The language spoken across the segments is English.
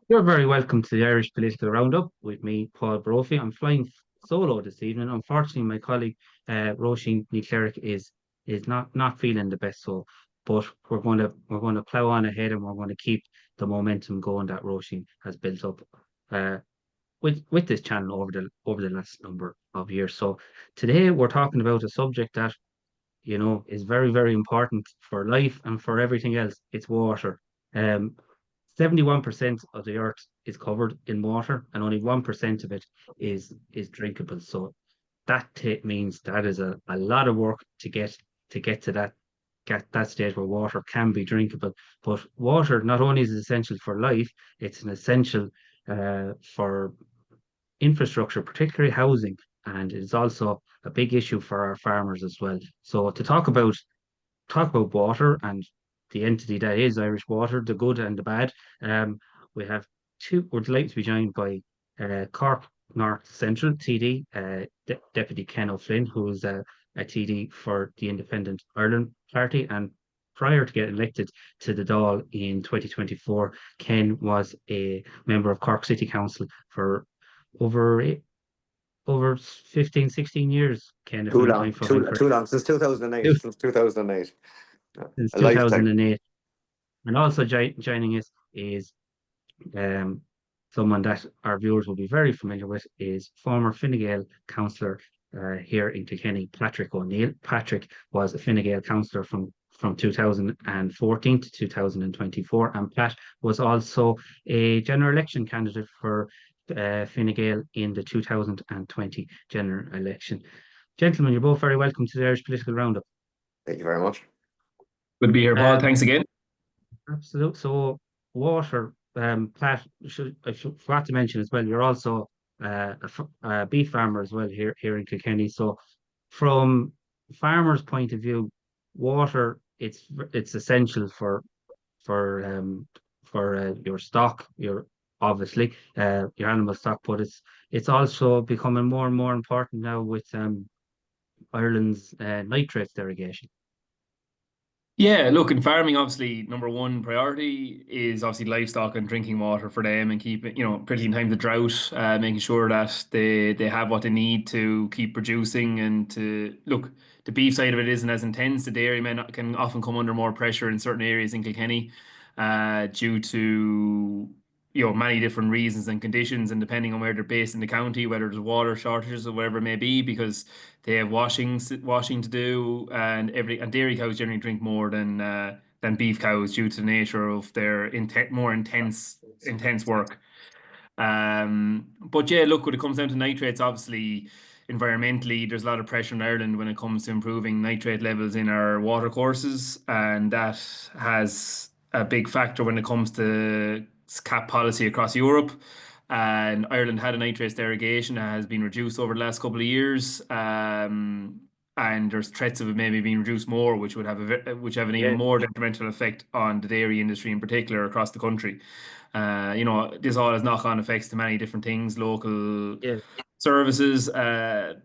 You're very welcome to the Irish Political Roundup with me, Paul Brophy. I'm flying solo this evening. Unfortunately, my colleague Roisin Cleric is not feeling the best. So, but we're going to plough on ahead and we're going to keep the momentum going that Roisin has built up uh, with this channel over the last number of years. So today we're talking about a subject that is very, very important for life and for everything else. It's water. Um, 71% of the earth is covered in water, and only 1% of it is drinkable. So means that is a lot of work to get to that stage where water can be drinkable. But water not only is essential for life, it's an essential for infrastructure, particularly housing, and it's also a big issue for our farmers as well. So to talk about water and the entity that is Irish Water, the good and the bad, we have two. We're delighted to be joined by Cork North Central TD, Deputy Ken O'Flynn, who is a TD for the Independent Ireland Party, and prior to getting elected to the Dáil in 2024, Ken was a member of Cork City Council for over over 15, 16 years, Ken, if Too I'm long, if I'm too correct, too long since 2008. Since 2008, since a lifetime. 2008. And also joining us is um, someone that our viewers will be very familiar with is former Fine Gael councillor here in Kilkenny, Patrick O'Neill. Patrick was a Fine Gael councillor from 2014 to 2024, and Pat was also a general election candidate for Fine Gael in the 2020 general election. Gentlemen, you're both very welcome to the Irish Political Roundup. Thank you very much. Good to be here, Paul. Um, Thanks again. Absolutely. So water, Pat, I forgot to mention as well, you're also a beef farmer as well here in Kilkenny. So from farmers' point of view, water it's essential for your stock, your obviously your animal stock, but it's also becoming more and more important now with Ireland's nitrates derogation. Yeah, look, in farming, obviously, number one priority is obviously livestock and drinking water for them and keep it, particularly in times of drought, making sure that they have what they need to keep producing and to look. The beef side of it isn't as intense. The dairy men can often come under more pressure in certain areas in Kilkenny, due to many different reasons and conditions, and depending on where they're based in the county, whether there's water shortages or whatever it may be, because they have washing to do, and dairy cows generally drink more than beef cows due to the nature of their more intense work. But yeah, look, when it comes down to nitrates, obviously environmentally, there's a lot of pressure in Ireland when it comes to improving nitrate levels in our water courses, and that has a big factor when it comes to cap policy across Europe. And Ireland had a nitrates derogation that has been reduced over the last couple of years. And there's threats of it maybe being reduced more, which would which have an even Yeah, more detrimental effect on the dairy industry in particular across the country. This all has knock-on effects to many different things, local yeah. services, and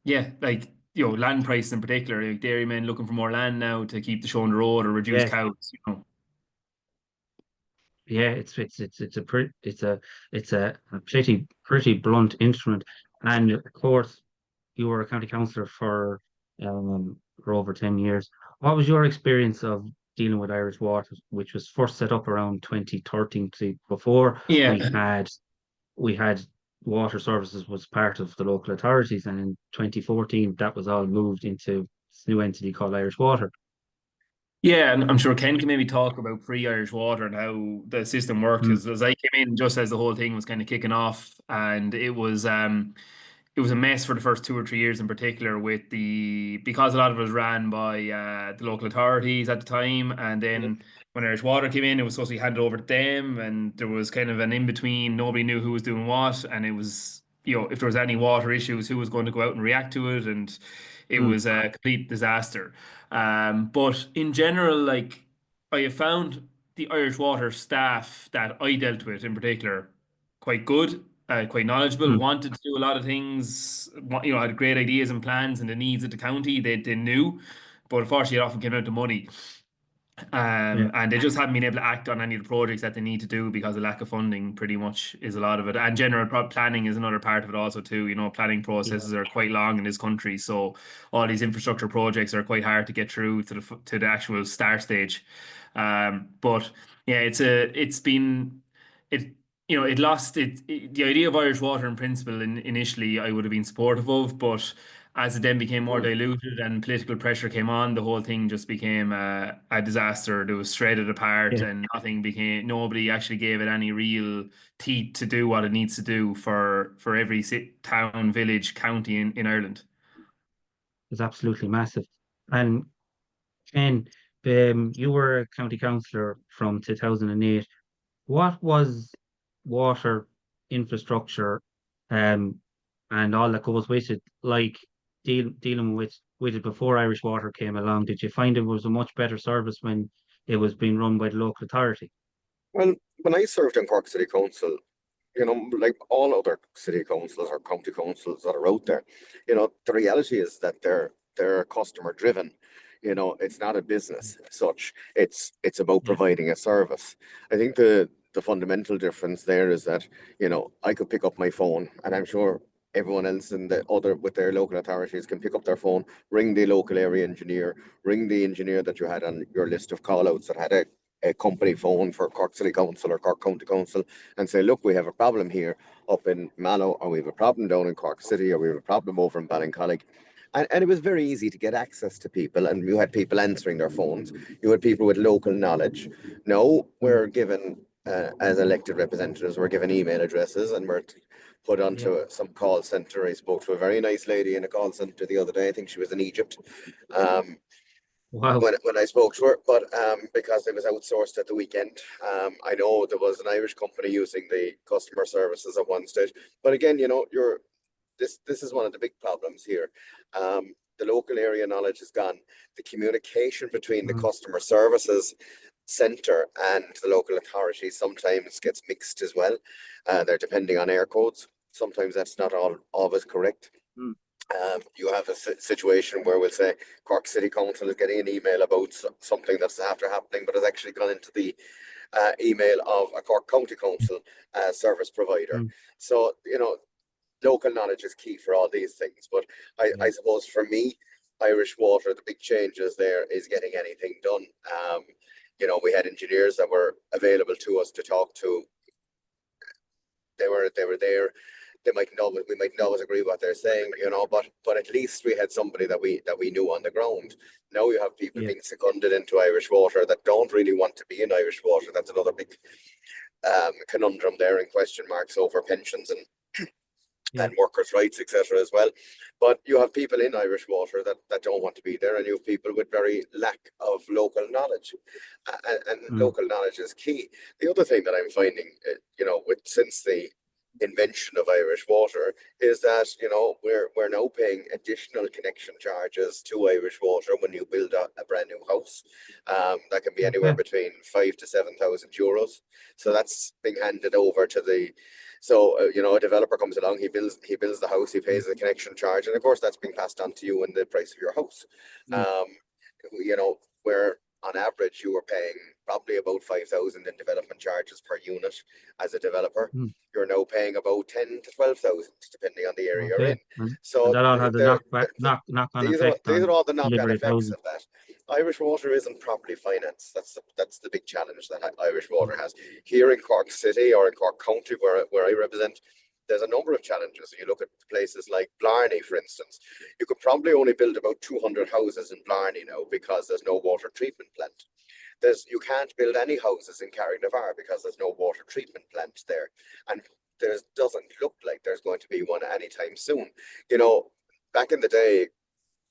yeah, like land prices in particular, like dairymen looking for more land now to keep the show on the road or reduce Yeah, cows. yeah, it's a pretty blunt instrument, and of course you were a county councillor for over 10 years. What was your experience of dealing with Irish Water, which was first set up around 2013? See, before Yeah. we had water services was part of the local authorities, and in 2014 that was all moved into this new entity called Irish Water. Yeah, and I'm sure Ken can maybe talk about pre-Irish Water and how the system worked. Mm, Because as I came in, just as the whole thing was kind of kicking off, and it was a mess for the first 2 or 3 years in particular, with the because a lot of it was ran by the local authorities at the time, and yeah, then when Irish Water came in, it was supposed to be handed over to them, and there was kind of an in between. Nobody knew who was doing what, and it was if there was any water issues, who was going to go out and react to it, and it mm, was a complete disaster. But in general, like I have found the Irish Water staff that I dealt with in particular quite good, quite knowledgeable, mm, wanted to do a lot of things, had great ideas and plans and the needs of the county they knew, but unfortunately it often came out to money. And they just haven't been able to act on any of the projects that they need to do because of lack of funding, pretty much is a lot of it. And general planning is another part of it also too. You know, planning processes are quite long in this country, so all these infrastructure projects are quite hard to get through to the actual start stage. But yeah, it's been it you know, it lost the idea of Irish Water in principle initially I would have been supportive of, but as it then became more diluted and political pressure came on, the whole thing just became a disaster. It was shredded apart, Yeah. and nobody actually gave it any real teeth to do what it needs to do for every town, village, county in Ireland. It's absolutely massive. And Ken, you were a county councillor from 2008. What was water infrastructure, um, and all that goes with it, like dealing with it before Irish Water came along? Did you find it was a much better service when it was being run by the local authority? Well, when I served in Cork City Council, you know, like all other city councils or county councils that are out there, you know, the reality is that they're customer driven. You know, it's not a business as such. It's about Yeah, providing a service. I think the fundamental difference there is that, you know, I could pick up my phone, and I'm sure everyone else in the other with their local authorities can pick up their phone, ring the local area engineer, ring the engineer that you had on your list of call outs that had a company phone for Cork City Council or Cork County Council, and say, look, we have a problem here up in Mallow, or we have a problem down in Cork City, or we have a problem over in Ballincollig. And it was very easy to get access to people, and you had people answering their phones. You had people with local knowledge. Now we're given, as elected representatives, we're given email addresses, and we're put onto some call center. I spoke to a very nice lady in a call center the other day. I think she was in Egypt. wow. When I spoke to her, but because it was outsourced at the weekend. I know there was an Irish company using the customer services at one stage, but again, you know, this is one of the big problems here. The local area knowledge is gone. The communication between the customer services centre and the local authority sometimes gets mixed as well. They're depending on air codes. Sometimes that's not always correct. You have a situation where we'll say Cork City Council is getting an email about something that's after happening, but has actually gone into the email of a Cork County Council service provider. So, you know, local knowledge is key for all these things. But I suppose for me, Irish Water, the big changes there is getting anything done. You know, we had engineers that were available to us to talk to. They were there. We mightn't always agree with what they're saying, you know, but at least we had somebody that we knew on the ground. Now you have people being seconded into Irish Water that don't really want to be in Irish Water. That's another big conundrum there, and question marks over pensions and workers' rights, etc. as well. But you have people in Irish Water that don't want to be there, and you have people with very lack of local knowledge, and local knowledge is key. The other thing that I'm finding, you know, since the invention of Irish Water is that, you know, we're now paying additional connection charges to Irish Water when you build a brand new house. That can be anywhere between 5,000 to 7,000 euros. So that's being handed over to the. So you know, a developer comes along, he builds the house, he pays the connection charge, and of course that's being passed on to you in the price of your house. You know, where on average you were paying probably about 5,000 in development charges per unit as a developer. You're now paying about 10 to 12,000 depending on the area you're in. So and that all has a knock-on effect these on are all the knock-on delivery of effects housing. of that. Irish Water isn't properly financed. That's the big challenge that Irish Water has. Here in Cork City or in Cork County, where I represent, there's a number of challenges. You look at places like Blarney, for instance. You could probably only build about 200 houses in Blarney now because there's no water treatment plant. You can't build any houses in Carrignavar because there's no water treatment plant there, and there doesn't look like there's going to be one anytime soon. You know, back in the day,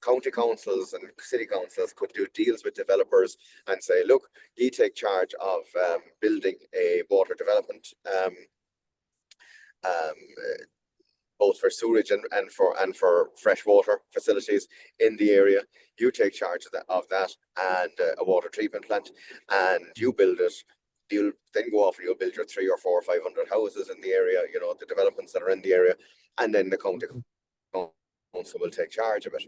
county councils and city councils could do deals with developers and say, look, you take charge of building a water development, both for sewerage and for freshwater facilities in the area. You take charge of that and a water treatment plant, and you build it. You'll then go off and you'll build your 300 or 400 or 500 houses in the area, you know, the developments that are in the area, and then the county council will take charge of it.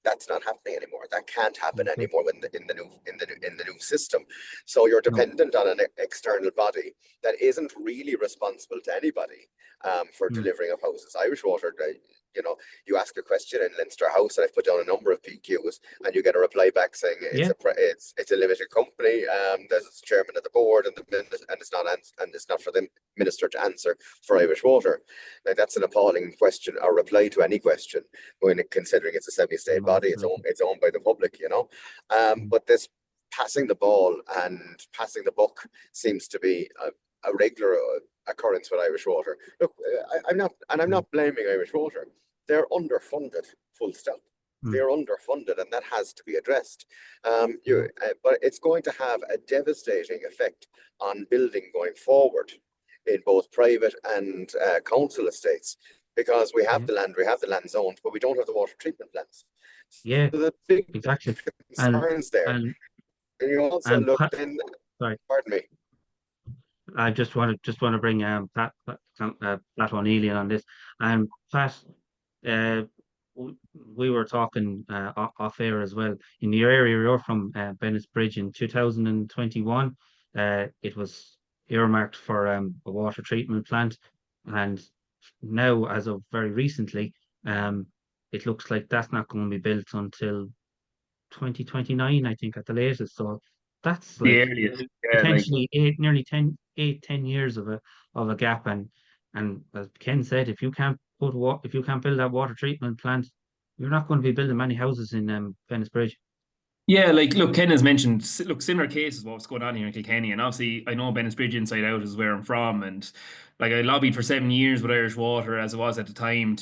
That's not happening anymore. That can't happen anymore in the new system. So you're No. dependent on an external body that isn't really responsible to anybody for delivering of houses. Irish Water, you know, you ask a question in Leinster House, and I've put down a number of PQs, and you get a reply back saying it's a limited company. There's a chairman of the board, and it's not for the minister to answer for Irish Water. Now that's an appalling question or reply to any question when considering it's a semi-state body. It's owned by the public, you know. But this passing the ball and passing the buck seems to be a regular occurrence with Irish Water. Look, I'm not blaming Irish Water. They're underfunded, full stop. They're underfunded, and that has to be addressed. But it's going to have a devastating effect on building going forward in both private and council estates, because we have the land zoned, but we don't have the water treatment plants. Yeah, so the big exactly. concerns there. And you also look then. sorry. Pardon me. I just want to bring Pat O Neill in on this. And Pat, we were talking off air as well. In the area you're from, Bennettsbridge, in 2021, it was earmarked for a water treatment plant, and now, as of very recently, it looks like that's not going to be built until 2029, I think, at the latest. So that's The like earliest, potentially nearly 10 years of a gap. And as Ken said, if you can't build that water treatment plant, you're not going to be building many houses in Bennettsbridge. Yeah, like, look, Ken has mentioned, look, similar cases what's going on here in Kilkenny, and obviously I know Bennettsbridge inside out is where I'm from, and like I lobbied for 7 years with Irish Water as it was at the time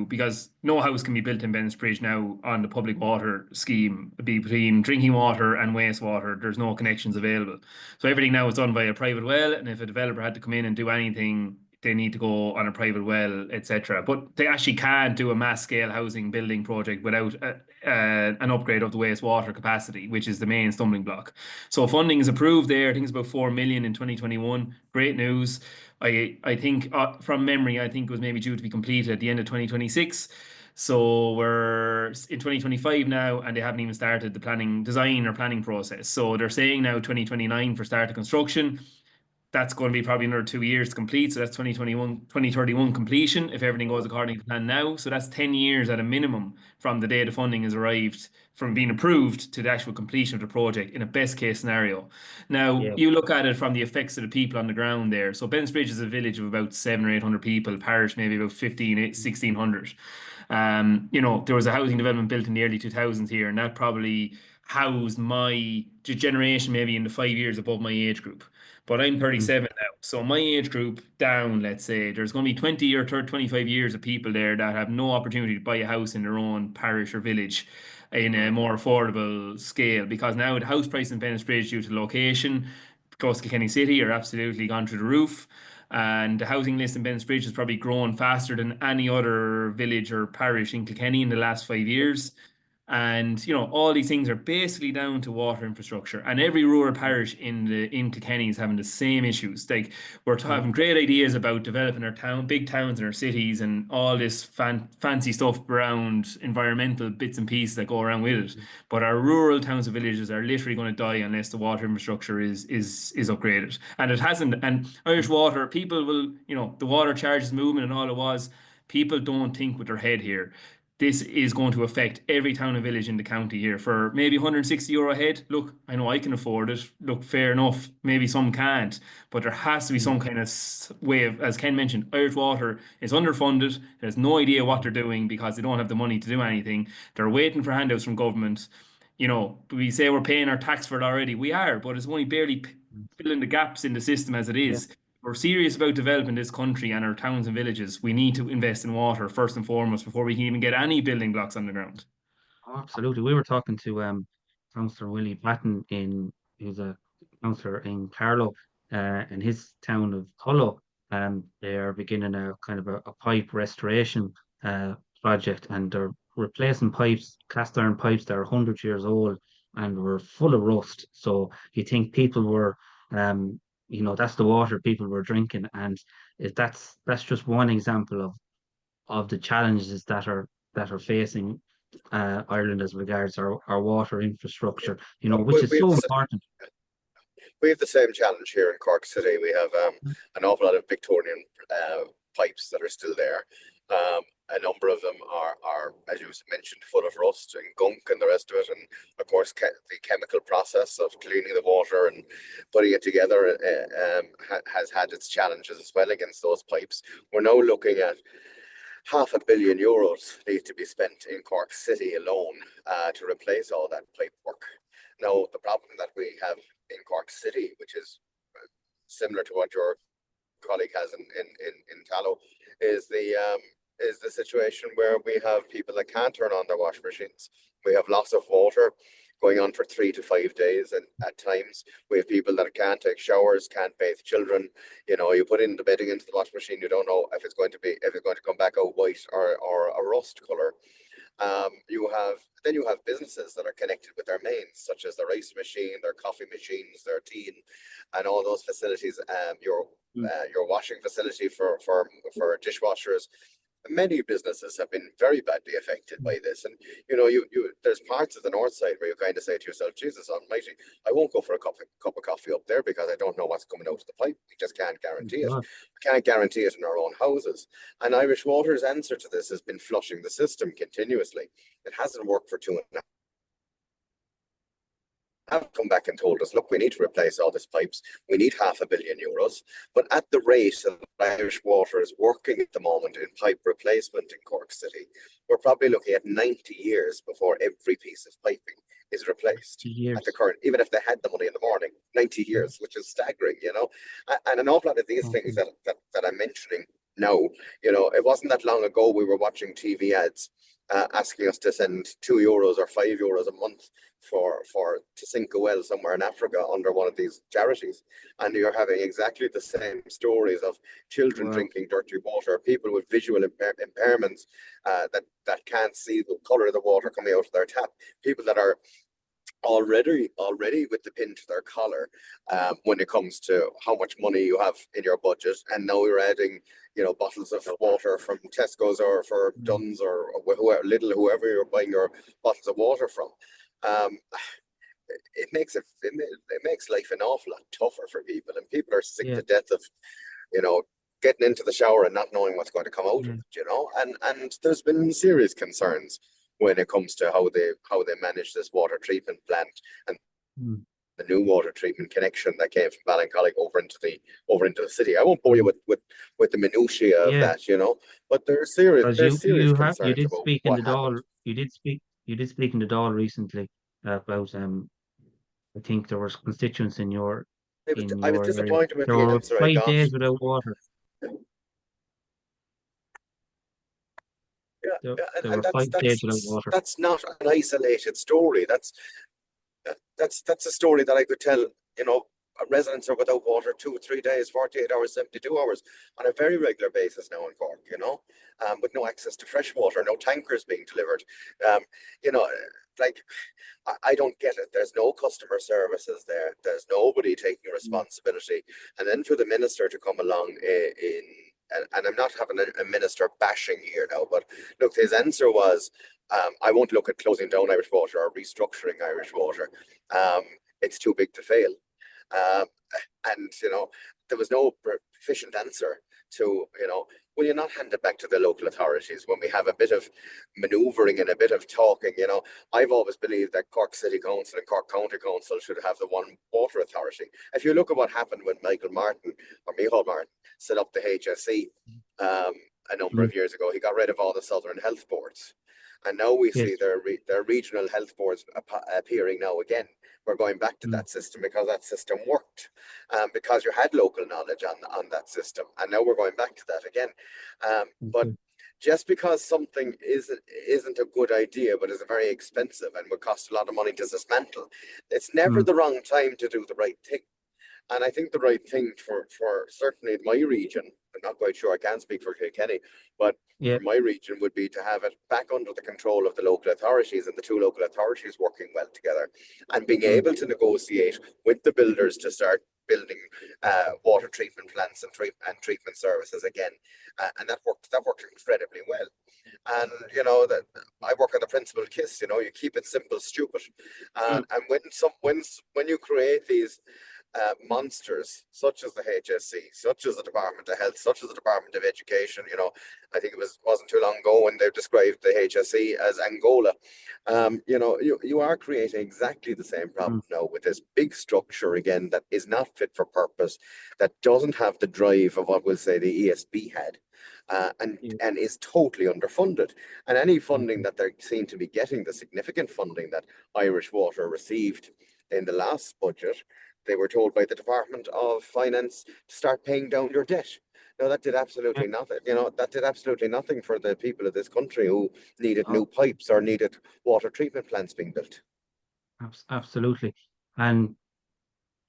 because no house can be built in Bennettsbridge now on the public water scheme, between drinking water and wastewater. There's no connections available, so everything now is done by a private well, and if a developer had to come in and do anything, they need to go on a private well, etc. But they actually can't do a mass scale housing building project without an upgrade of the wastewater capacity, which is the main stumbling block. So funding is approved there. I think it's about 4 million in 2021. Great news. I think from memory, I think it was maybe due to be completed at the end of 2026. So we're in 2025 now, and they haven't even started the planning process. So they're saying now 2029 for start of construction. That's going to be probably another 2 years to complete. So that's 2031 completion if everything goes according to plan now. So that's 10 years at a minimum from the day the funding has arrived, from being approved to the actual completion of the project in a best case scenario. Now, you look at it from the effects of the people on the ground there. So Bennettsbridge is a village of about 700 or 800 people, parish maybe about 1,600. You know, there was a housing development built in the early 2000s here, and that probably housed my generation maybe in the 5 years above my age group. But I'm 37 now. So my age group down, let's say, there's going to be 20 or 30, 25 years of people there that have no opportunity to buy a house in their own parish or village in a more affordable scale. Because now the house price in Bennettsbridge, due to location, close to Kilkenny City, are absolutely gone through the roof. And the housing list in Bennettsbridge has probably grown faster than any other village or parish in Kilkenny in the last 5 years. And you know, all these things are basically down to water infrastructure, and every rural parish in Kilkenny is having the same issues. Like, we're having great ideas about developing our big towns and our cities, and all this fancy stuff around environmental bits and pieces that go around with it. But our rural towns and villages are literally going to die unless the water infrastructure is upgraded. And it hasn't. And Irish Water, people will, you know, the water charges movement and all it was. People don't think with their head here. This is going to affect every town and village in the county here for maybe €160 a head. Look, I know I can afford it. Look, fair enough. Maybe some can't, but there has to be some kind of way of, as Ken mentioned, Irish Water is underfunded. There's no idea what they're doing because they don't have the money to do anything. They're waiting for handouts from government. You know, we say we're paying our tax for it already. We are, but it's only barely filling the gaps in the system as it is. We're serious about developing this country and our towns and villages. We need to invest in water first and foremost before we can even get any building blocks on the ground. Oh, absolutely. We were talking to Councillor Willie Patton, who's a councillor in Carlow, in his town of Tullow. They are beginning a kind of a pipe restoration project, and they're replacing pipes, cast iron pipes that are 100 years old and were full of rust. So you think people were you know, that's the water people were drinking, and that's just one example of the challenges that are facing Ireland as regards our water infrastructure, Look, which is so important. we have the same challenge here in Cork City. We have an awful lot of Victorian pipes that are still there. A number of them are, as you mentioned, full of rust and gunk and the rest of it. And of course, the chemical process of cleaning the water and putting it together has had its challenges as well against those pipes. We're now looking at €500 million need to be spent in Cork City alone to replace all that pipe work. Now, the problem that we have in Cork City, which is similar to what your colleague has in Tallow, is the situation where we have people that can't turn on their wash machines. We have loss of water going on for 3 to 5 days, and at times we have people that can't take showers, can't bathe children. You put in the bedding into the wash machine, you don't know if it's going to come back out white or a rust color. You have businesses that are connected with their mains, such as the rice machine, their coffee machines, their tea, and all those facilities. Your washing facility for dishwashers. Many businesses have been very badly affected by this, and there's parts of the north side where you kind of say to yourself, Jesus Almighty, I won't go for a cup of coffee up there because I don't know what's coming out of the pipe. We just can't guarantee it. We can't guarantee it in our own houses. And Irish Water's answer to this has been flushing the system continuously. It hasn't worked for 2.5 have come back and told us, look, we need to replace all these pipes. We need €500 million. But at the rate that Irish Water is working at the moment in pipe replacement in Cork City, we're probably looking at 90 years before every piece of piping is replaced at the current, even if they had the money in the morning, 90 years, which is staggering, And an awful lot of these things that I'm mentioning now, it wasn't that long ago we were watching TV ads asking us to send €2 or €5 a month to sink a well somewhere in Africa under one of these charities, and you're having exactly the same stories of children drinking dirty water, people with visual impairments that can't see the color of the water coming out of their tap, people that are already with the pin to their collar when it comes to how much money you have in your budget, and now you're adding bottles of water from Tesco's or for Dunn's or whoever you're buying your bottles of water from. It makes life an awful lot tougher for people, and people are sick to death of getting into the shower and not knowing what's going to come out of it, and there's been serious concerns when it comes to how they manage this water treatment plant and the new water treatment connection that came from Ballincollig over into the city. I won't bore you with the minutiae of that, but there's serious concerns you did about speak in what the Dáil. happened. You did speak in the Dáil recently about I think there was constituents in your I was disappointed with there the were answer I 5 got. days without water. Yeah, There were 5 days without water. That's not an isolated story. That's a story that I could tell. Residents are without water 2 or 3 days, 48 hours, 72 hours on a very regular basis now in Cork. With no access to fresh water, no tankers being delivered. I don't get it. There's no customer services there. There's nobody taking responsibility, and then for the minister to come along and I'm not having a minister bashing here now, but look, his answer was, I won't look at closing down Irish Water or restructuring Irish Water. It's too big to fail. And there was no efficient answer to, will you not hand it back to the local authorities when we have a bit of manoeuvring and a bit of talking? I've always believed that Cork City Council and Cork County Council should have the one water authority. If you look at what happened when Michael Martin set up the HSE a number of years ago, he got rid of all the Southern Health Boards. And now we see their regional health boards appearing now again. We're going back to that system because that system worked, because you had local knowledge on that system. And now we're going back to that again. But just because something isn't a good idea, but is very expensive and would cost a lot of money to dismantle, it's never the wrong time to do the right thing. And I think the right thing for certainly my region, I'm not quite sure, I can't speak for Kilkenny, but for my region would be to have it back under the control of the local authorities, and the two local authorities working well together and being able to negotiate with the builders to start building water treatment plants and treatment services again, and that worked incredibly well. And you know that I work on the principle KISS. You know, you keep it simple, stupid, and when you create these monsters such as the HSC, such as the Department of Health, such as the Department of Education. You know, I think wasn't too long ago when they described the HSC as Angola. You know, you are creating exactly the same problem now with this big structure again that is not fit for purpose, that doesn't have the drive of what we'll say the ESB had. And is totally underfunded. And any funding that they seem to be getting, the significant funding that Irish Water received in the last budget, they were told by the Department of Finance to start paying down your debt. No, that did absolutely nothing. You know, that did absolutely nothing for the people of this country who needed new pipes or needed water treatment plants being built. Absolutely. And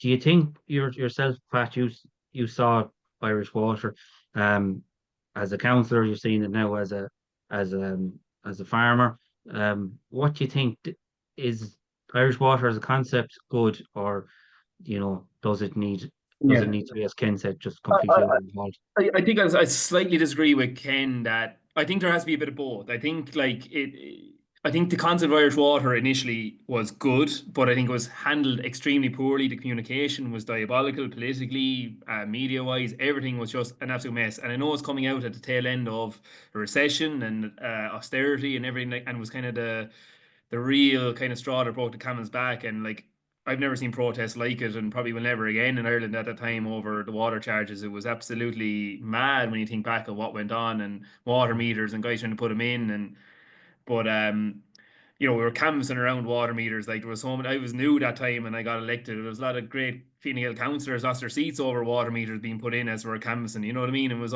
do you think yourself, Pat, you saw Irish Water as a councillor, you're seeing it now as a farmer. What do you think, is Irish Water as a concept good, or you know, does it need to be, as Ken said, just completely overhauled? I think I slightly disagree with Ken that I think there has to be a bit of both. I think I think the concept of Irish Water initially was good, but I think it was handled extremely poorly. The communication was diabolical, politically, media-wise. Everything was just an absolute mess. And I know it's coming out at the tail end of a recession and austerity and everything, and was kind of the real kind of straw that broke the camel's back. And like, I've never seen protests like it, and probably will never again in Ireland at that time over the water charges. It was absolutely mad when you think back of what went on, and water meters and guys trying to put them in. But you know, we were canvassing around water meters. Like, there was so many, I was new that time and I got elected. There was a lot of great Fine Gael councillors lost their seats over water meters being put in as we were canvassing. You know what I mean? It was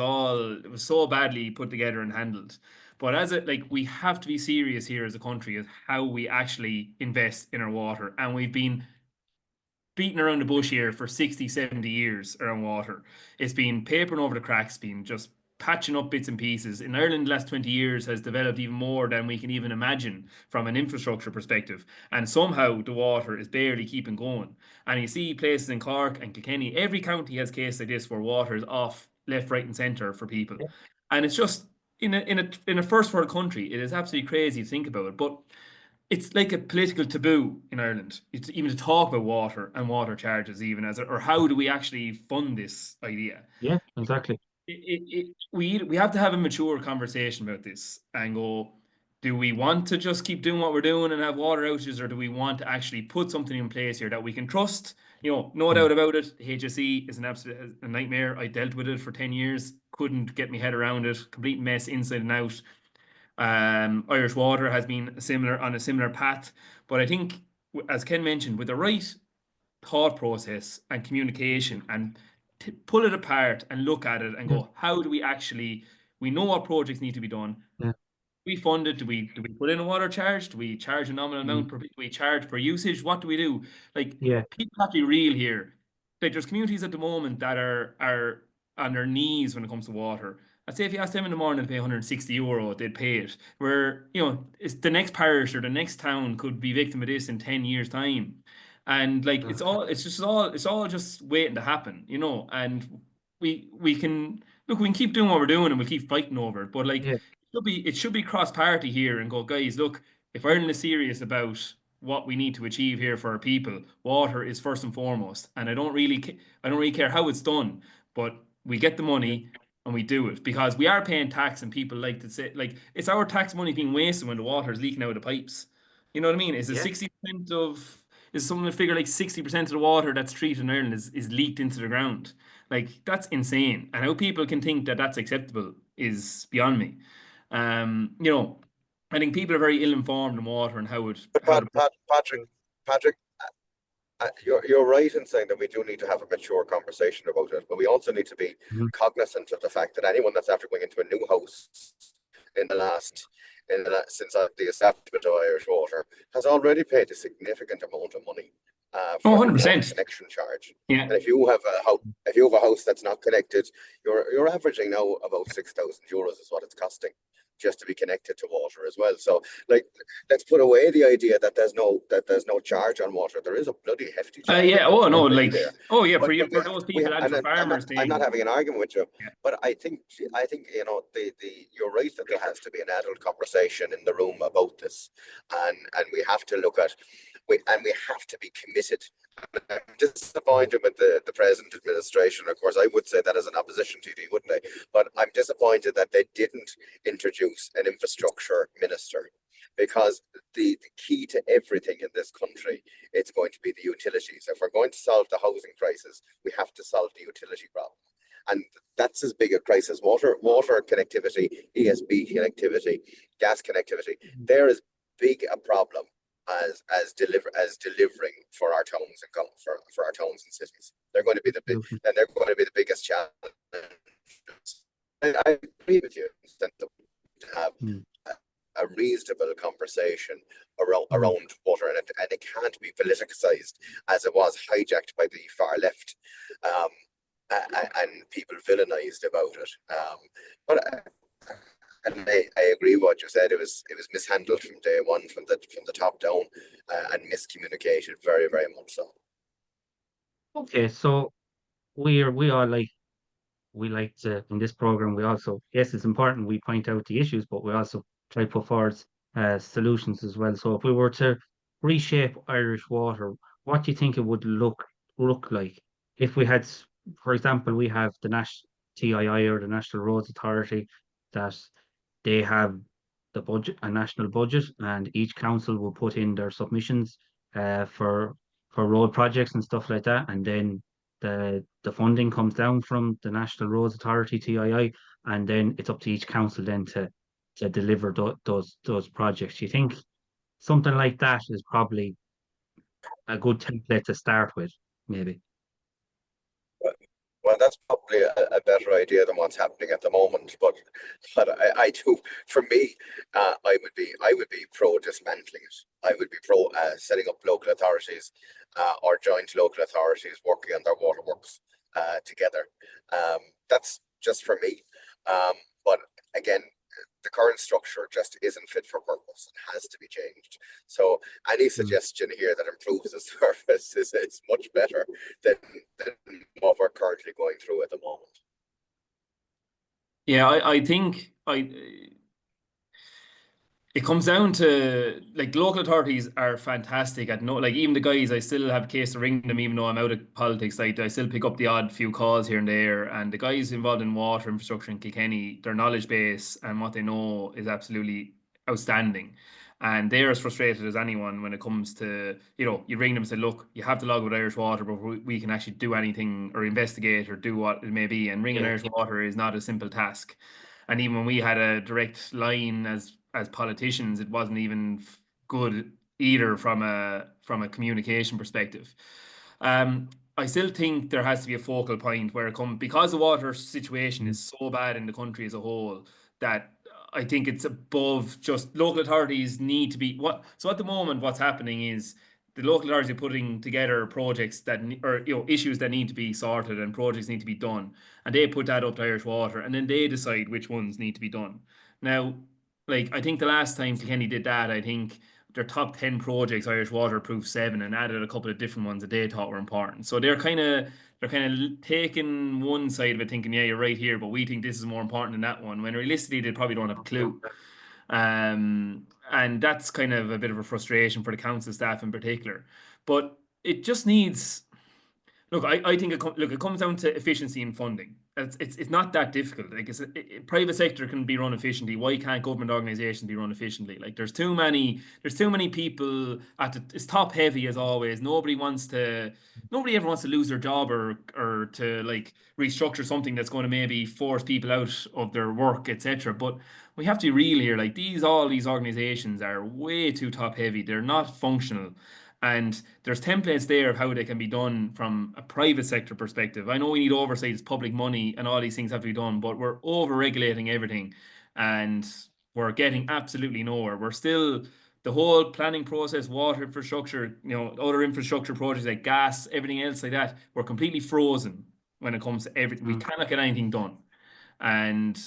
so badly put together and handled. But we have to be serious here as a country as how we actually invest in our water. And we've been beating around the bush here for 60, 70 years around water. It's been papering over the cracks, been just patching up bits and pieces. In Ireland, the last 20 years has developed even more than we can even imagine from an infrastructure perspective. And somehow the water is barely keeping going. And you see places in Cork and Kilkenny, every county has cases like this where water is off left, right, and centre for people. Yeah. And it's just in a first world country, it is absolutely crazy to think about it. But it's like a political taboo in Ireland. It's even to talk about water and water charges, even or how do we actually fund this idea? Yeah, exactly. We have to have a mature conversation about this and go, do we want to just keep doing what we're doing and have water outages, or do we want to actually put something in place here that we can trust? You know, no doubt about it. HSE is an absolute nightmare. I dealt with it for 10 years, couldn't get my head around it, complete mess inside and out. Irish Water has been on a similar path, but I think, as Ken mentioned, with the right thought process and communication, and pull it apart and look at it and go, how do we actually? We know what projects need to be done. Yeah. We fund it. Do we put in a water charge? Do we charge a nominal amount do we charge per usage? What do we do? Like, people have to be real here. Like, there's communities at the moment that are on their knees when it comes to water. I'd say if you asked them in the morning to pay €160, they'd pay it. Where, you know, it's the next parish or the next town could be victim of this in 10 years' time. And like, it's all just waiting to happen, you know. And we can keep doing what we're doing and we'll keep fighting over it. But like, it should be cross-party here and go, guys, look, if Ireland is serious about what we need to achieve here for our people, water is first and foremost. And I don't really care how it's done, but we get the money and we do it, because we are paying tax, and people like to say, like, it's our tax money being wasted when the water is leaking out of the pipes. You know what I mean? Is it 60% of, is someone to figure like 60% of the water that's treated in Ireland is leaked into the ground? Like, that's insane. And how people can think that that's acceptable is beyond me. You know, I think people are very ill-informed in water and how it. Patrick, you're right in saying that we do need to have a mature conversation about it, but we also need to be cognizant of the fact that anyone that's after going into a new house since the establishment of Irish Water has already paid a significant amount of money for 100% connection charge. Yeah. And if you have a house that's not connected, you're averaging now about €6,000 is what it's costing just to be connected to water as well. So like, let's put away the idea that there's no charge on water. There is a bloody hefty charge. Yeah. Oh no, like there. for those people and for farmers, I'm not having an argument with you, yeah. but I think you know, you're right that there has to be an adult conversation in the room about this, and we have to look at we have to be committed. I'm disappointed with the present administration. Of course, I would say that as an opposition TD, wouldn't I? But I'm disappointed that they didn't introduce an infrastructure minister, because the key to everything in this country, it's going to be the utilities. If we're going to solve the housing crisis, we have to solve the utility problem. And that's as big a crisis. Water connectivity, ESB connectivity, gas connectivity, they're as big a problem as delivering for our towns and for our towns and cities. They're going to be the biggest challenge. I agree with you that to have a reasonable conversation around water, and it can't be politicized as it was hijacked by the far left, and people villainized about it. But I agree with what you said. It was mishandled from day one, from the top down, and miscommunicated very, very much so. Okay, so we all like to, in this program, we also, yes, it's important we point out the issues, but we also try to put forward solutions as well. So if we were to reshape Irish water, what do you think it would look like if we had, for example, we have the national TII, or the National Roads Authority, that they have the budget, a national budget, and each council will put in their submissions for road projects and stuff like that, and then the funding comes down from the National Roads Authority TII, and then it's up to each council then to deliver those projects. Do you think something like that is probably a good template to start with, maybe? Well, that's probably a better idea than what's happening at the moment. But I do, for me, I would be pro dismantling it. I would be pro setting up local authorities, or joint local authorities working on their waterworks together. That's just for me. But again, the current structure just isn't fit for purpose. It has to be changed. So any suggestion here that improves the service is much better than what we're currently going through at the moment. Yeah, I think it comes down to, like, local authorities are fantastic at like, even the guys, I still have a case to ring them even though I'm out of politics. Like, I still pick up the odd few calls here and there, and the guys involved in water infrastructure in Kilkenny, their knowledge base and what they know is absolutely outstanding. And they're as frustrated as anyone when it comes to, you ring them and say, look, you have to log with Irish Water, but we can actually do anything or investigate or do what it may be. And ringing Irish Water is not a simple task. And even when we had a direct line as politicians, it wasn't even good either from a communication perspective. I still think there has to be a focal point where it comes, because the water situation is so bad in the country as a whole, that I think it's above just local authorities need to be so at the moment what's happening is the local authorities are putting together projects that, or issues that need to be sorted and projects need to be done, and they put that up to Irish Water, and then they decide which ones need to be done. Now, like, I think the last time Kilkenny did that, I think their top 10 projects, Irish Water approved 7 and added a couple of different ones that they thought were important. So they're kind of taking one side of it, thinking, yeah, you're right here, but we think this is more important than that one, when realistically they probably don't have a clue. And that's kind of a bit of a frustration for the council staff in particular. But it just needs, look, I think it comes down to efficiency and funding. It's not that difficult. Like, private sector can be run efficiently. Why can't government organizations be run efficiently? Like, there's too many people it's top heavy as always. Nobody ever wants to lose their job or to, like, restructure something that's going to maybe force people out of their work, etc. But we have to be real here. Like, all these organizations are way too top heavy. They're not functional. And there's templates there of how they can be done from a private sector perspective. I know we need oversight, it's public money, and all these things have to be done, but we're over-regulating everything, and we're getting absolutely nowhere. We're still, the whole planning process, water infrastructure, other infrastructure projects like gas, everything else like that, we're completely frozen when it comes to everything. We cannot get anything done. And,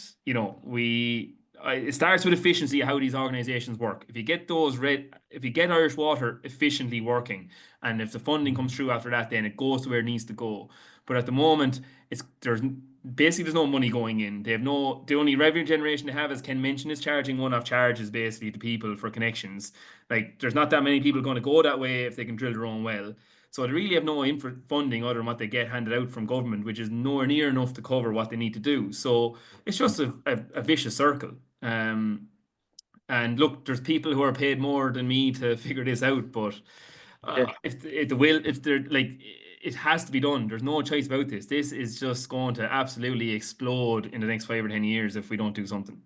it starts with efficiency of how these organizations work. If you get if you get Irish Water efficiently working, and if the funding comes through after that, then it goes to where it needs to go. But at the moment, there's no money going in. The only revenue generation they have, as Ken mentioned, is charging one-off charges basically to people for connections. Like there's not that many people going to go that way if they can drill their own well. So they really have no funding other than what they get handed out from government, which is nowhere near enough to cover what they need to do. So it's just a vicious circle. And look, there's people who are paid more than me to figure this out, but if they're like, it has to be done. There's no choice about this. This is just going to absolutely explode in the next 5 or 10 years if we don't do something.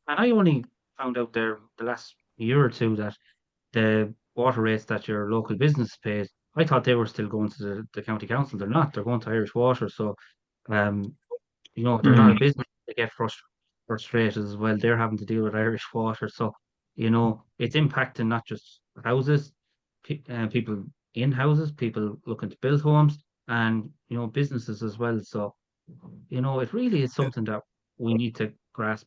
And I only found out there the last year or two that the water rates that your local business pays, I thought they were still going to the county council. They're not. They're going to Irish Water. So, you know, there are a lot of business that get frustrated as well. They're having to deal with Irish Water. So, you know, it's impacting not just houses, people in houses, people looking to build homes, and, you know, businesses as well. So, you know, it really is something that we need to grasp.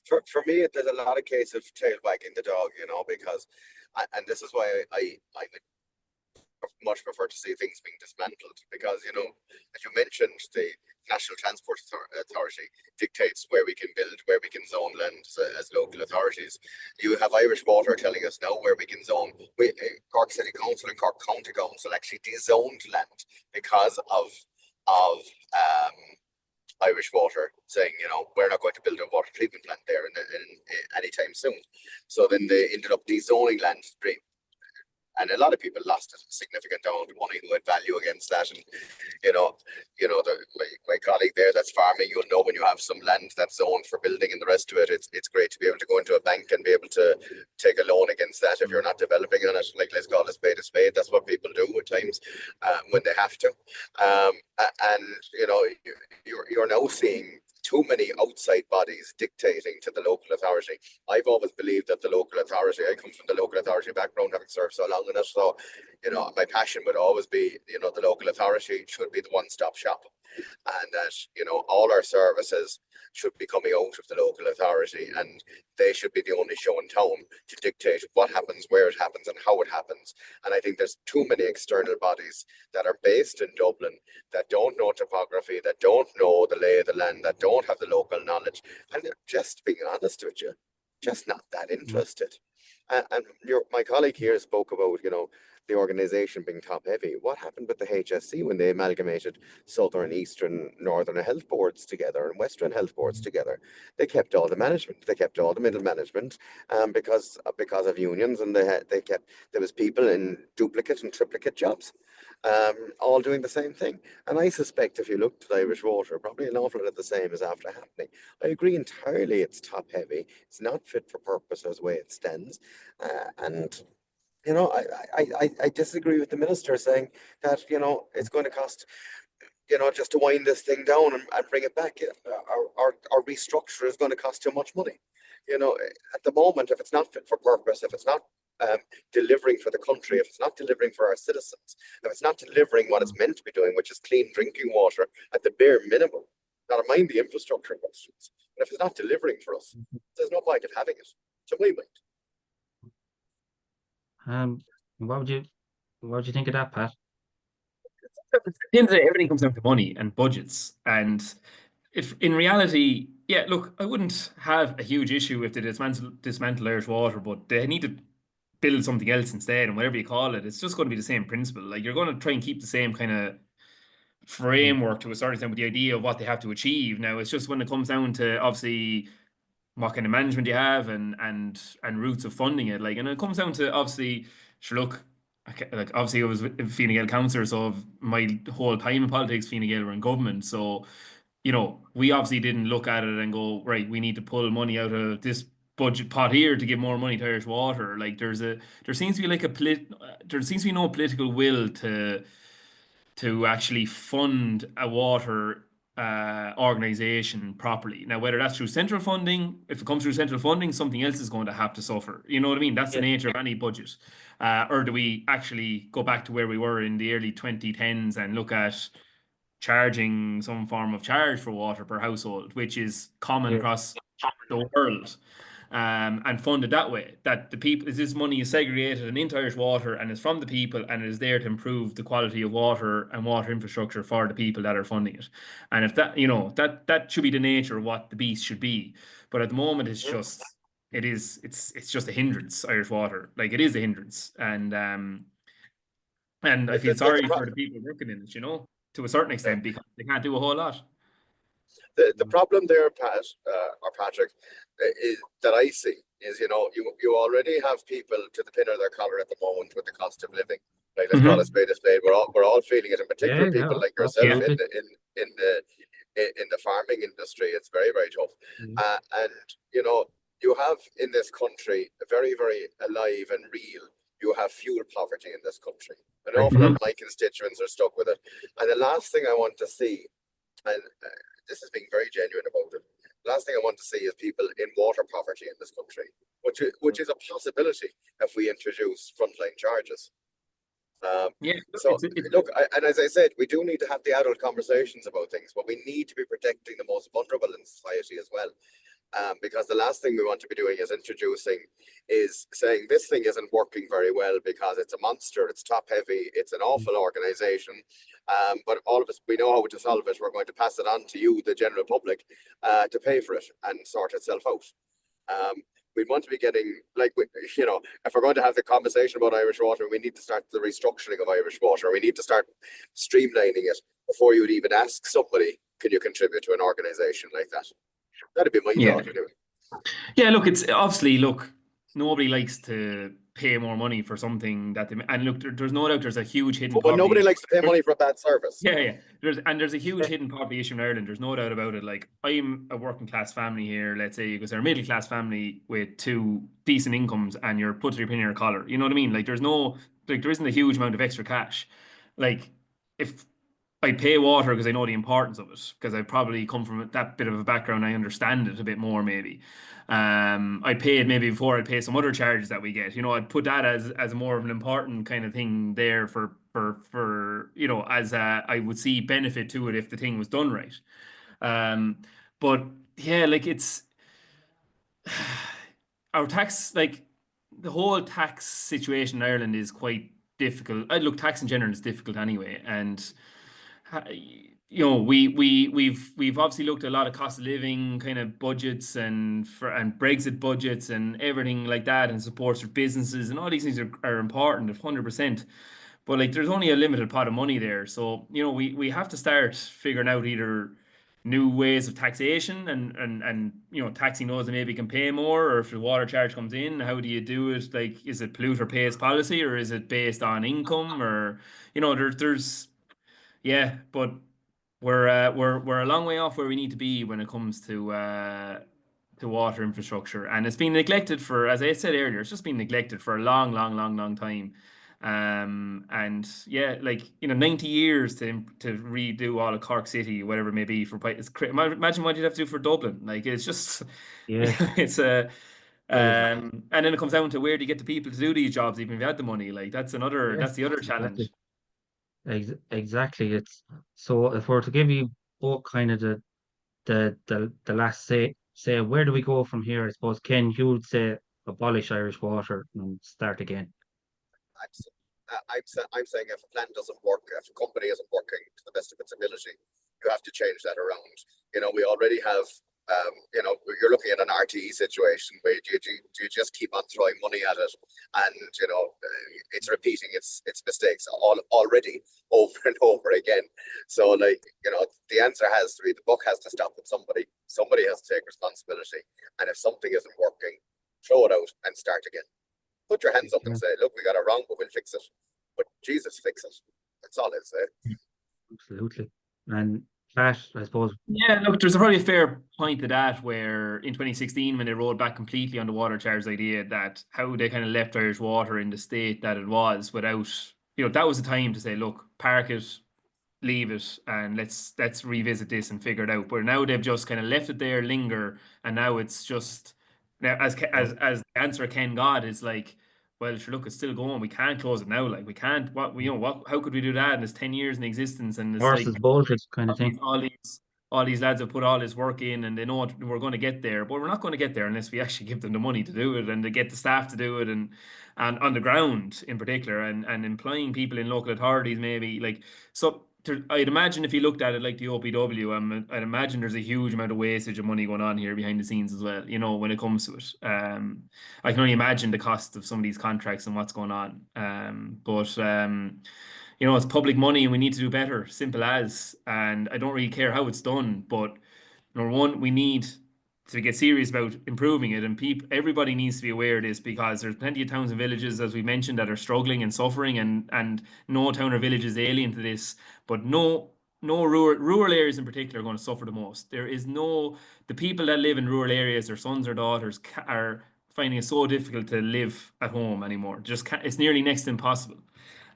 For me, there's a lot of case of tail wagging the dog, you know, because, and this is why I would much prefer to see things being dismantled, because, you know, as you mentioned, the National Transport Authority dictates where we can build, where we can zone land as local authorities. You have Irish Water telling us now where we can zone. Cork City Council and Cork County Council actually dezoned land because of Irish Water saying, you know, we're not going to build a water treatment plant there in anytime soon. So then they ended up dezoning land. And a lot of people lost a significant amount of money who had value against that. And my colleague there that's farming, you'll know when you have some land that's zoned for building and the rest of it, it's great to be able to go into a bank and be able to take a loan against that if you're not developing on it. Like, let's call a spade a spade. That's what people do at times when they have to. And you know, you're now seeing too many outside bodies dictating to the local authority. I've always believed that the local authority, I come from the local authority background, having served so long in it, so, you know, my passion would always be, you know, the local authority should be the one-stop shop, and that, you know, all our services should be coming out of the local authority, and they should be the only show in town to dictate what happens, where it happens, and how it happens. And I think there's too many external bodies that are based in Dublin that don't know topography, that don't know the lay of the land, that don't have the local knowledge, and they're, just being honest with you, just not that interested. And my colleague here spoke about, you know, the organisation being top heavy. What happened with the HSC when they amalgamated Southern, Eastern, Northern health boards together and Western health boards together? They kept all the management, they kept all the middle management, because of unions, and there was people in duplicate and triplicate jobs, all doing the same thing. And I suspect if you looked at Irish Water, probably an awful lot of the same is after happening. I agree entirely, it's top heavy, it's not fit for purpose as the way it stands, and you know, I disagree with the minister saying that, you know, it's going to cost, you know, just to wind this thing down and bring it back. Our restructure is going to cost too much money. You know, at the moment, if it's not fit for purpose, if it's not delivering for the country, if it's not delivering for our citizens, if it's not delivering what it's meant to be doing, which is clean drinking water at the bare minimum, not mind the infrastructure questions, but if it's not delivering for us, there's no point of having it, to my mind. What would you think of that, Pat? At the end of the day, everything comes down to money and budgets. And if in reality, yeah, look, I wouldn't have a huge issue if they dismantle Irish Water, but they need to build something else instead. And whatever you call it, it's just going to be the same principle. Like, you're going to try and keep the same kind of framework to a certain extent with the idea of what they have to achieve. Now, it's just when it comes down to obviously what kind of management you have and routes of funding it, like, and it comes down to obviously, sure, look, like, obviously I was Fine Gael councillor, so my whole time in politics, Fine Gael were in government, so, you know, we obviously didn't look at it and go, right, we need to pull money out of this budget pot here to give more money to Irish Water. Like, there seems to be no political will to actually fund a water organization properly. Now, whether that's through central funding, if it comes through central funding, something else is going to have to suffer. You know what I mean? That's the nature of any budget. Or do we actually go back to where we were in the early 2010s and look at charging some form of charge for water per household, which is common Yeah. across the world, and funded that way. That the people, this money is segregated and into Irish Water and is from the people and is there to improve the quality of water and water infrastructure for the people that are funding it. And if that, that should be the nature of what the beast should be. But at the moment, it's just it's just a hindrance. Irish Water, like it is a hindrance, and I feel sorry for the people working in it, to a certain extent, because they can't do a whole lot. The problem there, Pat, or Patrick, is that I see is, you already have people to the pin of their collar at the moment with the cost of living. Like, let's call a spade a spade. We're all feeling it, in particular Yeah, people like yourself in the farming industry. It's very, very tough. And you have in this country a very, very alive and real. You have fuel poverty in this country. An awful lot of my constituents are stuck with it. And the last thing I want to see, and this is being very genuine about it, the last thing I want to see is people in water poverty in this country, which is a possibility if we introduce frontline charges. Look, and as I said, we do need to have the adult conversations about things, but we need to be protecting the most vulnerable in society as well. Because the last thing we want to be doing is saying this thing isn't working very well because it's a monster, it's top heavy, it's an awful organization. But all of us, we know how to solve it. We're going to pass it on to you, the general public, to pay for it and sort itself out. We want to be getting, like, if we're going to have the conversation about Irish Water, we need to start the restructuring of Irish Water. We need to start streamlining it before you would even ask somebody, can you contribute to an organization like that? That'd be my thought anyway. Yeah, look, it's obviously, nobody likes to pay more money for something that and look, there's no doubt there's a huge hidden poverty. Nobody likes to pay money for a bad service. Yeah. There's a huge hidden poverty issue in Ireland. There's no doubt about it. Like, I'm a working class family here, let's say, because they're a middle class family with 2 decent incomes, and you're put to your pin in your collar. You know what I mean? Like, there isn't a huge amount of extra cash. Like, if I pay water because I know the importance of it, because I probably come from that bit of a background, I understand it a bit more maybe. I'd pay it maybe before I'd pay some other charges that we get. I'd put that as more of an important kind of thing there for as I would see benefit to it if the thing was done right. But yeah, like, it's our tax, like, the whole tax situation in Ireland is quite difficult. Look, tax in general is difficult anyway, and we've obviously looked at a lot of cost of living kind of budgets and Brexit budgets and everything like that, and supports for businesses, and all these things are important, 100%. But, like, there's only a limited pot of money there, so we have to start figuring out either new ways of taxation and taxing those that maybe can pay more, or if the water charge comes in, how do you do it? Like, is it polluter pays policy, or is it based on income, or there's but we're a long way off where we need to be when it comes to water infrastructure, and it's been neglected for, as I said earlier, it's just been neglected for a long time. And yeah, like, 90 years to redo all of Cork City, whatever it may be, imagine what you'd have to do for Dublin. Like, it's just it's and then it comes down to, where do you get the people to do these jobs, even if you had the money? Like, that's the other challenge. Exactly. It's so, if we're to give you both kind of the last say, where do we go from here? I suppose, Ken, you would say abolish Irish Water and start again. I'm saying if a plan doesn't work, if a company isn't working to the best of its ability, you have to change that around. We already have, you're looking at an RTE situation where you just keep on throwing money at it, and it's repeating its mistakes already over and over again. So, like, the answer has to be, the buck has to stop with somebody. Somebody has to take responsibility, and if something isn't working, throw it out and start again. Put your hands up and say, look, we got it wrong, but we'll fix it. But Jesus, fix it. That's all I'd say. Absolutely. And Pat, I suppose. Yeah, look, there's probably a fair point to that, where in 2016, when they rolled back completely on the water charge idea, that how they kind of left Irish Water in the state that it was, without, that was the time to say, look, park it, leave it, and let's revisit this and figure it out. But now they've just kind of left it there, linger, and now it's just, now, as the answer Ken got is like, well, sure, look, it's still going. We can't close it now. Like we can't. How could we do that? And it's 10 years in existence, and it's Horses like bolted kind of thing. all these lads have put all this work in, and they know we're going to get there, but we're not going to get there unless we actually give them the money to do it, and to get the staff to do it, and on the ground in particular, and employing people in local authorities maybe, like, so. I'd imagine if you looked at it like the OPW, I'd imagine there's a huge amount of wastage of money going on here behind the scenes as well, when it comes to it. I can only imagine the cost of some of these contracts and what's going on. But it's public money and we need to do better, simple as. And I don't really care how it's done, but number one, we need to get serious about improving it, and everybody needs to be aware of this, because there's plenty of towns and villages, as we mentioned, that are struggling and suffering, and no town or village is alien to this, but no rural areas in particular are going to suffer the most. The people that live in rural areas, their sons or daughters are finding it so difficult to live at home anymore. It's nearly next to impossible.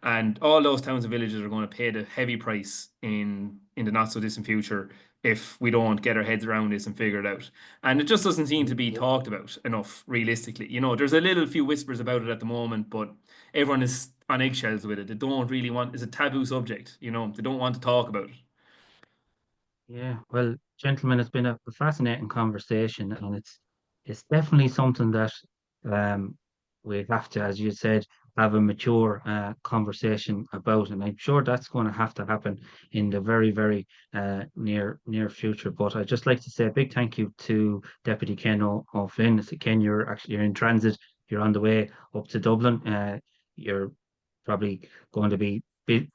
And all those towns and villages are going to pay the heavy price in the not so distant future if we don't get our heads around this and figure it out. And it just doesn't seem to be talked about enough, few there's a little few whispers about it at the moment, but everyone is on eggshells with it. They don't really it's a taboo subject, they don't want to talk about it. Yeah, well, gentlemen, it's been a fascinating conversation, and it's definitely something that we have to, as you said, have a mature conversation about, and I'm sure that's going to have to happen in the very, very near future. But I'd just like to say a big thank you to Deputy Ken O'Flynn. So Ken, you're in transit. You're on the way up to Dublin. You're probably going to be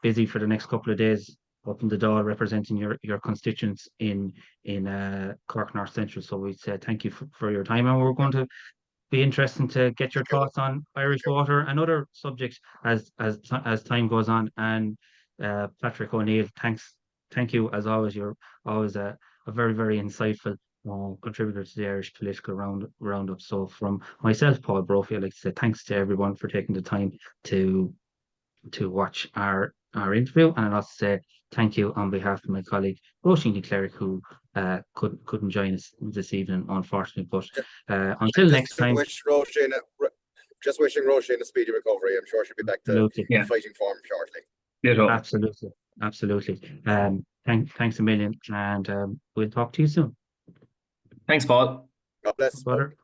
busy for the next couple of days up in the door representing your constituents in Cork North Central. So we say thank you for your time, and we're going to be interesting to get your thoughts on Irish water and other subjects as time goes on. And Patrick O Neill, thank you as always. You're always a very, very insightful contributor to the Irish Political Roundup. So from myself, Paul Brophy, I'd like to say thanks to everyone for taking the time to watch our interview, and I'd also say thank you on behalf of my colleague Roisin Cleric, who couldn't join us this evening, unfortunately. But until next time, just wishing Roisin a speedy recovery. I'm sure she'll be back to fighting form shortly. Absolutely. Thanks a million, and we'll talk to you soon. Thanks, Paul. God bless. Brother.